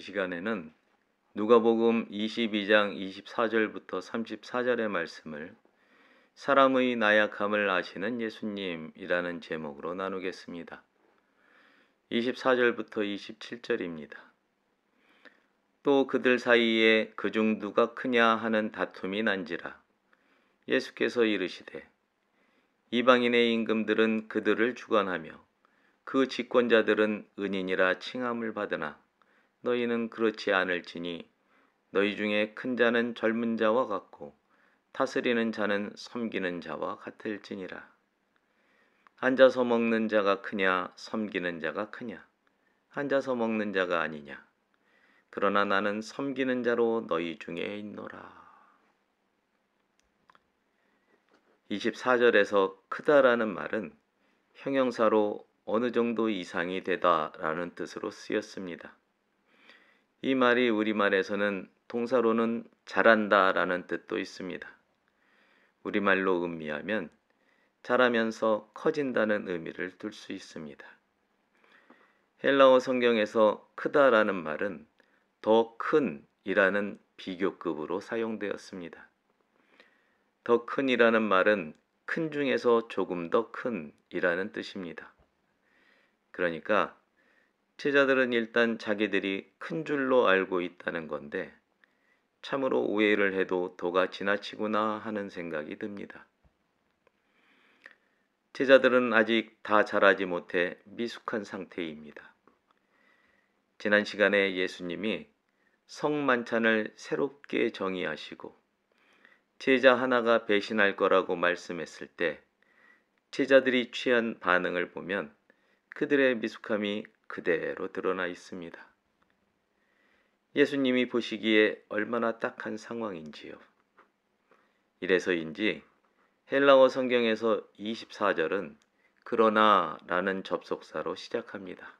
시간에는 누가복음 22장 24절부터 34절의 말씀을 사람의 나약함을 아시는 예수님이라는 제목으로 나누겠습니다. 24절부터 27절입니다. 또 그들 사이에 그중 누가 크냐 하는 다툼이 난지라. 예수께서 이르시되 이방인의 임금들은 그들을 주관하며 그 집권자들은 은인이라 칭함을 받으나 너희는 그렇지 않을지니 너희 중에 큰 자는 젊은 자와 같고 다스리는 자는 섬기는 자와 같을지니라. 앉아서 먹는 자가 크냐 섬기는 자가 크냐? 앉아서 먹는 자가 아니냐? 그러나 나는 섬기는 자로 너희 중에 있노라. 24절에서 크다라는 말은 형용사로 어느 정도 이상이 되다라는 뜻으로 쓰였습니다. 이 말이 우리말에서는 동사로는 잘한다라는 뜻도 있습니다. 우리말로 음미하면 자라면서 커진다는 의미를 둘 수 있습니다. 헬라어 성경에서 크다라는 말은 더 큰이라는 비교급으로 사용되었습니다. 더 큰이라는 말은 큰 중에서 조금 더 큰이라는 뜻입니다. 그러니까 제자들은 일단 자기들이 큰 줄로 알고 있다는 건데 참으로 오해를 해도 도가 지나치구나 하는 생각이 듭니다. 제자들은 아직 다 자라지 못해 미숙한 상태입니다. 지난 시간에 예수님이 성만찬을 새롭게 정의하시고 제자 하나가 배신할 거라고 말씀했을 때 제자들이 취한 반응을 보면 그들의 미숙함이 그대로 드러나 있습니다. 예수님이 보시기에 얼마나 딱한 상황인지요. 이래서인지 헬라어 성경에서 24절은 그러나 라는 접속사로 시작합니다.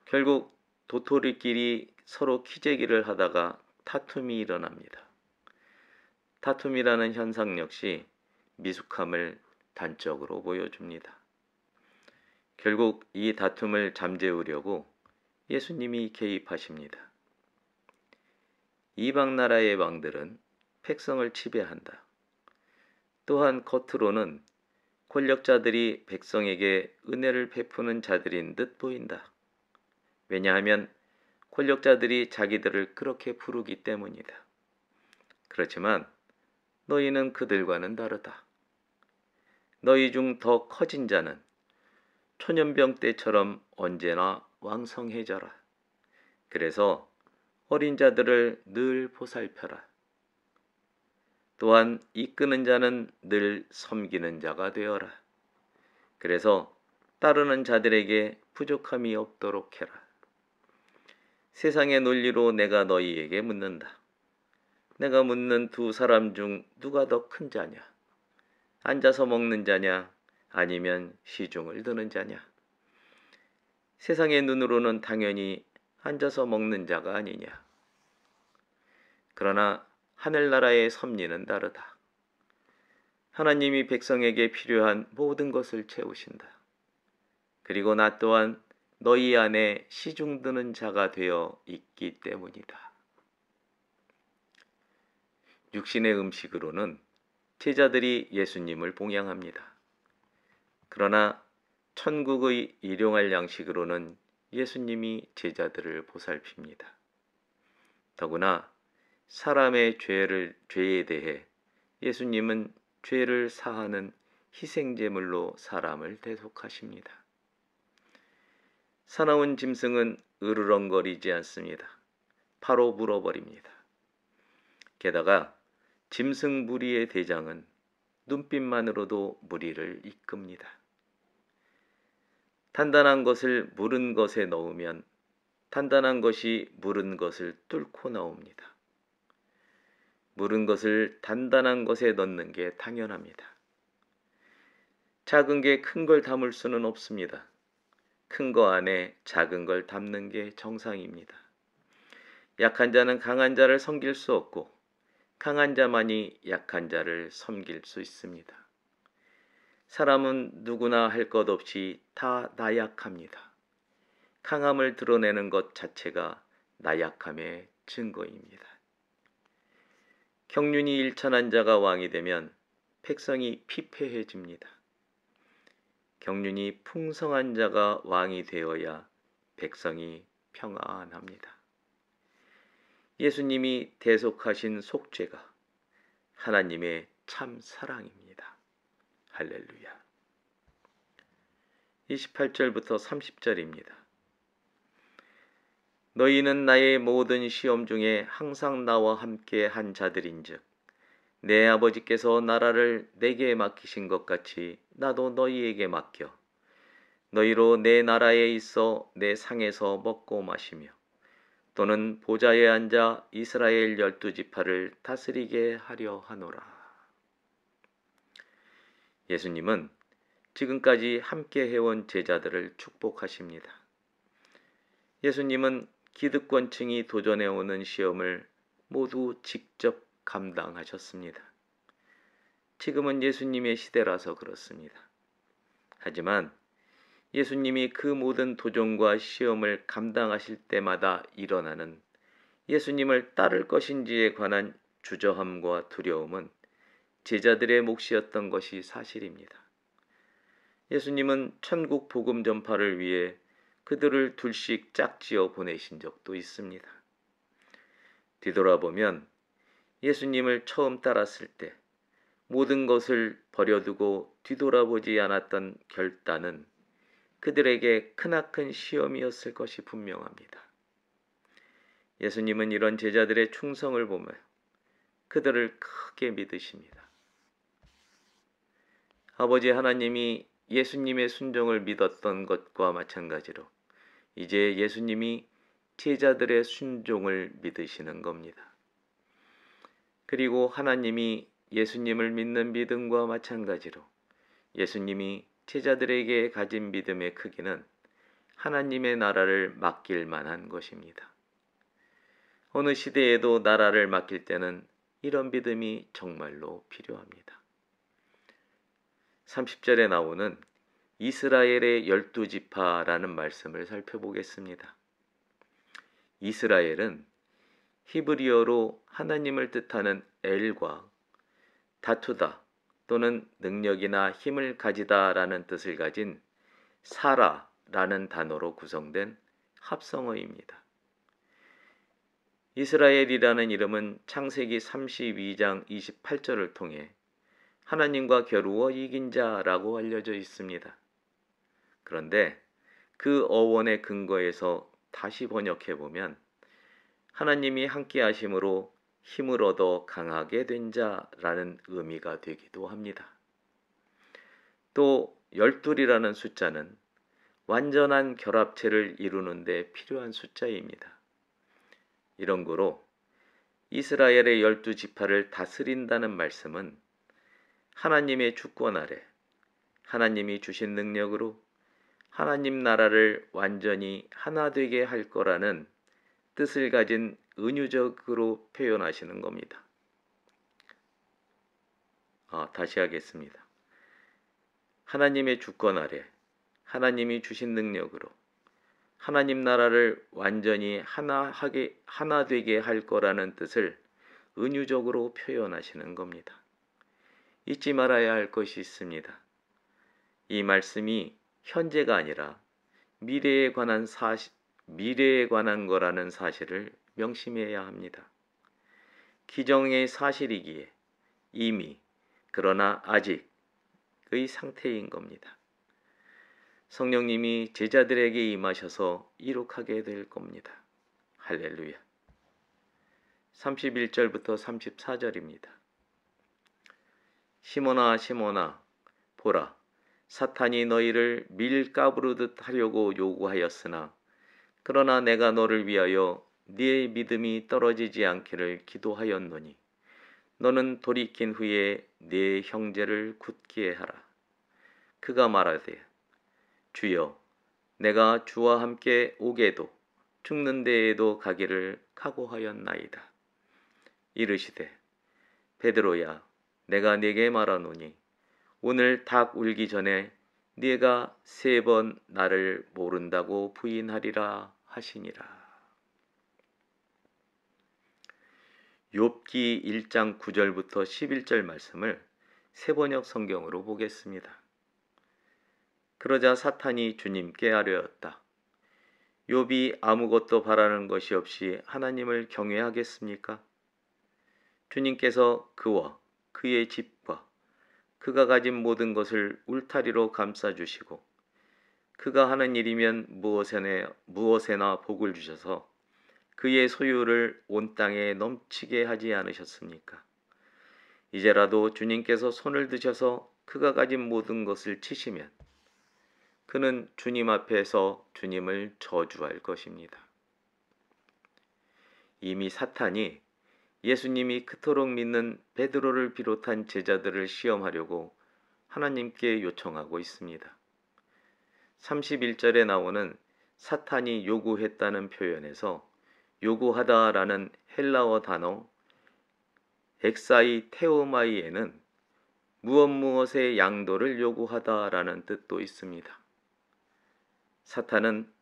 결국 도토리끼리 서로 키재기를 하다가 다툼이 일어납니다. 다툼이라는 현상 역시 미숙함을 단적으로 보여줍니다. 결국 이 다툼을 잠재우려고 예수님이 개입하십니다. 이방 나라의 왕들은 백성을 지배한다. 또한 겉으로는 권력자들이 백성에게 은혜를 베푸는 자들인 듯 보인다. 왜냐하면 권력자들이 자기들을 그렇게 부르기 때문이다. 그렇지만 너희는 그들과는 다르다. 너희 중 더 커진 자는 초년병 때처럼 언제나 왕성해져라. 그래서 어린 자들을 늘 보살펴라. 또한 이끄는 자는 늘 섬기는 자가 되어라. 그래서 따르는 자들에게 부족함이 없도록 해라. 세상의 논리로 내가 너희에게 묻는다. 내가 묻는 두 사람 중 누가 더 큰 자냐? 앉아서 먹는 자냐? 아니면 시중을 드는 자냐? 세상의 눈으로는 당연히 앉아서 먹는 자가 아니냐? 그러나 하늘나라의 섭리는 다르다. 하나님이 백성에게 필요한 모든 것을 채우신다. 그리고 나 또한 너희 안에 시중 드는 자가 되어 있기 때문이다. 육신의 음식으로는 제자들이 예수님을 봉양합니다. 그러나 천국의 일용할 양식으로는 예수님이 제자들을 보살핍니다. 더구나 사람의 죄에 대해 예수님은 죄를 사하는 희생제물로 사람을 대속하십니다. 사나운 짐승은 으르렁거리지 않습니다. 바로 물어버립니다. 게다가 짐승 무리의 대장은 눈빛만으로도 무리를 이끕니다. 단단한 것을 무른 것에 넣으면 단단한 것이 무른 것을 뚫고 나옵니다. 무른 것을 단단한 것에 넣는 게 당연합니다. 작은 게 큰 걸 담을 수는 없습니다. 큰 거 안에 작은 걸 담는 게 정상입니다. 약한 자는 강한 자를 섬길 수 없고 강한 자만이 약한 자를 섬길 수 있습니다. 사람은 누구나 할 것 없이 다 나약합니다. 강함을 드러내는 것 자체가 나약함의 증거입니다. 경륜이 일천한 자가 왕이 되면 백성이 피폐해집니다. 경륜이 풍성한 자가 왕이 되어야 백성이 평안합니다. 예수님이 대속하신 속죄가 하나님의 참 사랑입니다. 할렐루야. 28절부터 30절입니다. 너희는 나의 모든 시험 중에 항상 나와 함께 한 자들인즉 내 아버지께서 나라를 내게 맡기신 것 같이 나도 너희에게 맡겨 너희로 내 나라에 있어 내 상에서 먹고 마시며 또는 보좌에 앉아 이스라엘 12지파를 다스리게 하려 하노라. 예수님은 지금까지 함께 해온 제자들을 축복하십니다. 예수님은 기득권층이 도전해오는 시험을 모두 직접 감당하셨습니다. 지금은 예수님의 시대라서 그렇습니다. 하지만 예수님이 그 모든 도전과 시험을 감당하실 때마다 일어나는 예수님을 따를 것인지에 관한 주저함과 두려움은 제자들의 몫이었던 것이 사실입니다. 예수님은 천국 복음 전파를 위해 그들을 둘씩 짝지어 보내신 적도 있습니다. 뒤돌아보면 예수님을 처음 따랐을 때 모든 것을 버려두고 뒤돌아보지 않았던 결단은 그들에게 크나큰 시험이었을 것이 분명합니다. 예수님은 이런 제자들의 충성을 보며 그들을 크게 믿으십니다. 아버지 하나님이 예수님의 순종을 믿었던 것과 마찬가지로 이제 예수님이 제자들의 순종을 믿으시는 겁니다. 그리고 하나님이 예수님을 믿는 믿음과 마찬가지로 예수님이 제자들에게 가진 믿음의 크기는 하나님의 나라를 맡길 만한 것입니다. 어느 시대에도 나라를 맡길 때는 이런 믿음이 정말로 필요합니다. 30절에 나오는 이스라엘의 12지파라는 말씀을 살펴보겠습니다. 이스라엘은 히브리어로 하나님을 뜻하는 엘과 다투다 또는 능력이나 힘을 가지다라는 뜻을 가진 사라라는 단어로 구성된 합성어입니다. 이스라엘이라는 이름은 창세기 32장 28절을 통해 하나님과 겨루어 이긴 자라고 알려져 있습니다. 그런데 그 어원의 근거에서 다시 번역해보면 하나님이 함께 하심으로 힘을 얻어 강하게 된 자라는 의미가 되기도 합니다. 또 12이라는 숫자는 완전한 결합체를 이루는 데 필요한 숫자입니다. 이런 거로 이스라엘의 12지파를 다스린다는 말씀은 하나님의 주권 아래 하나님이 주신 능력으로 하나님 나라를 완전히 하나 되게 할 거라는 뜻을 가진 은유적으로 표현하시는 겁니다. 다시 하겠습니다. 하나님의 주권 아래 하나님이 주신 능력으로 하나님 나라를 완전히 하나 되게 할 거라는 뜻을 은유적으로 표현하시는 겁니다. 잊지 말아야 할 것이 있습니다. 이 말씀이 현재가 아니라 미래에 관한 거라는 사실을 명심해야 합니다. 기정의 사실이기에 이미 그러나 아직의 상태인 겁니다. 성령님이 제자들에게 임하셔서 이룩하게 될 겁니다. 할렐루야. 31절부터 34절입니다. 시몬아 시몬아 보라 사탄이 너희를 밀가부르듯 하려고 요구하였으나 그러나 내가 너를 위하여 네 믿음이 떨어지지 않기를 기도하였노니 너는 돌이킨 후에 네 형제를 굳게 하라. 그가 말하되 주여 내가 주와 함께 오게도 죽는 데에도 가기를 각오하였나이다. 이르시되 베드로야 내가 네게 말하노니 오늘 닭 울기 전에 네가 3번 나를 모른다고 부인하리라 하시니라. 욥기 1장 9절부터 11절 말씀을 세번역 성경으로 보겠습니다. 그러자 사탄이 주님께 아뢰었다. 욥이 아무것도 바라는 것이 없이 하나님을 경외하겠습니까? 주님께서 그와 그의 집과 그가 가진 모든 것을 울타리로 감싸주시고 그가 하는 일이면 무엇에나 복을 주셔서 그의 소유를 온 땅에 넘치게 하지 않으셨습니까? 이제라도 주님께서 손을 드셔서 그가 가진 모든 것을 치시면 그는 주님 앞에서 주님을 저주할 것입니다. 이미 사탄이 예수님이 그토록 믿는 베드로를 비롯한 제자들을 시험하려고 하나님께 요청하고 있습니다. 31절에 나오는 사탄이 요구했다는 표현에서 요구하다라는 헬라어 단어 엑사이 테오마이에는 무엇의 양도를 요구하다라는 뜻도 있습니다. 사탄은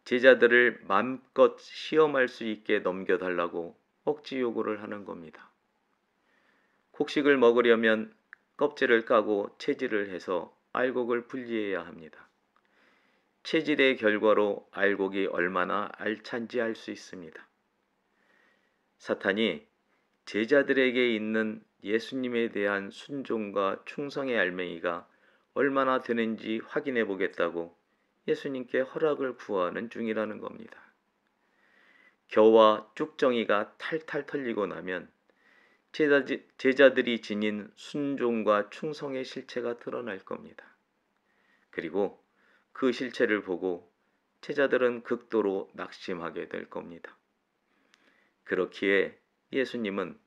제자들을 맘껏 시험할 수 있게 넘겨달라고 억지 요구를 하는 겁니다. 곡식을 먹으려면 껍질을 까고 채질을 해서 알곡을 분리해야 합니다. 채질의 결과로 알곡이 얼마나 알찬지 알 수 있습니다. 사탄이 제자들에게 있는 예수님에 대한 순종과 충성의 알맹이가 얼마나 되는지 확인해 보겠다고 예수님께 허락을 구하는 중이라는 겁니다. 겨와 쭉정이가 탈탈 털리고 나면 제자들이 지닌 순종과 충성의 실체가 드러날 겁니다. 그리고 그 실체를 보고 제자들은 극도로 낙심하게 될 겁니다. 그렇기에 예수님은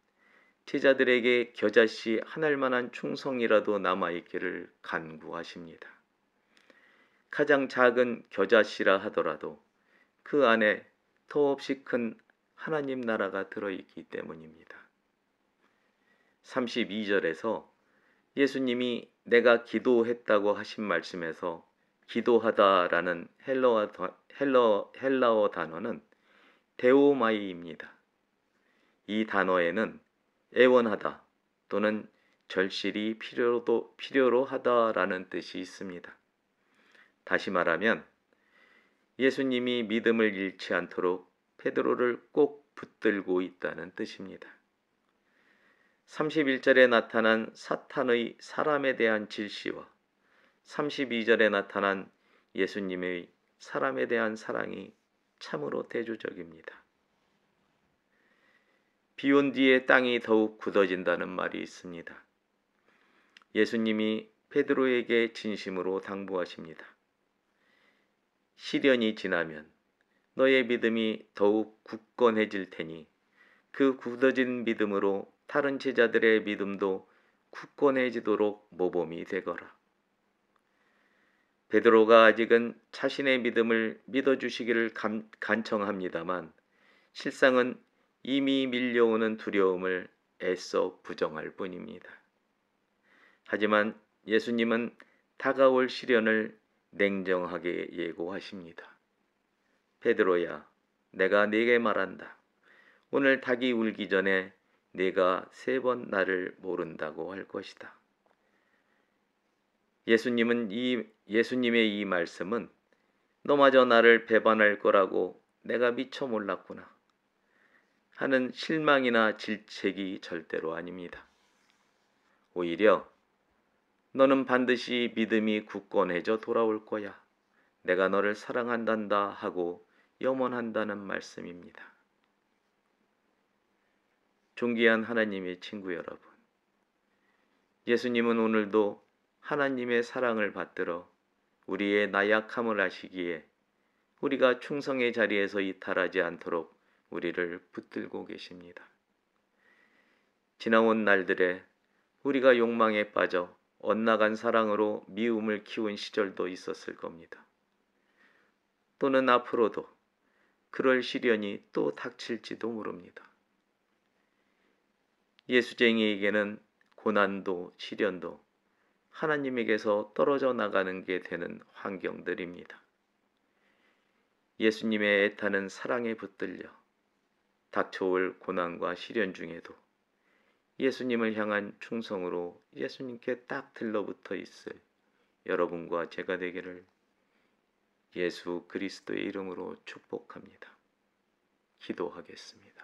제자들에게 겨자씨 한 알만한 충성이라도 남아있기를 간구하십니다. 가장 작은 겨자씨라 하더라도 그 안에 더없이 큰 하나님 나라가 들어있기 때문입니다. 32절에서 예수님이 내가 기도했다고 하신 말씀에서 기도하다라는 헬라어 단어는 데오마이입니다. 이 단어에는 애원하다 또는 절실히 필요로 하다라는 뜻이 있습니다. 다시 말하면 예수님이 믿음을 잃지 않도록 베드로를 꼭 붙들고 있다는 뜻입니다. 31절에 나타난 사탄의 사람에 대한 질시와 32절에 나타난 예수님의 사람에 대한 사랑이 참으로 대조적입니다. 비온 뒤에 땅이 더욱 굳어진다는 말이 있습니다. 예수님이 베드로에게 진심으로 당부하십니다. 시련이 지나면 너의 믿음이 더욱 굳건해질 테니 그 굳어진 믿음으로 다른 제자들의 믿음도 굳건해지도록 모범이 되거라. 베드로가 아직은 자신의 믿음을 믿어주시기를 간청합니다만 실상은 이미 밀려오는 두려움을 애써 부정할 뿐입니다. 하지만 예수님은 다가올 시련을 냉정하게 예고하십니다. 베드로야, 내가 네게 말한다. 오늘 닭이 울기 전에 네가 3번 나를 모른다고 할 것이다. 예수님의 이 말씀은 너마저 나를 배반할 거라고 내가 미처 몰랐구나 하는 실망이나 질책이 절대로 아닙니다. 오히려 너는 반드시 믿음이 굳건해져 돌아올 거야. 내가 너를 사랑한단다 하고 염원한다는 말씀입니다. 존귀한 하나님의 친구 여러분, 예수님은 오늘도 하나님의 사랑을 받들어 우리의 나약함을 아시기에 우리가 충성의 자리에서 이탈하지 않도록 우리를 붙들고 계십니다. 지나온 날들에 우리가 욕망에 빠져 엇나간 사랑으로 미움을 키운 시절도 있었을 겁니다. 또는 앞으로도 그럴 시련이 또 닥칠지도 모릅니다. 예수쟁이에게는 고난도 시련도 하나님에게서 떨어져 나가는 게 되는 환경들입니다. 예수님의 애타는 사랑에 붙들려 닥쳐올 고난과 시련 중에도 예수님을 향한 충성으로 예수님께 딱 들러붙어 있을 여러분과 제가 되기를 예수 그리스도의 이름으로 축복합니다. 기도하겠습니다.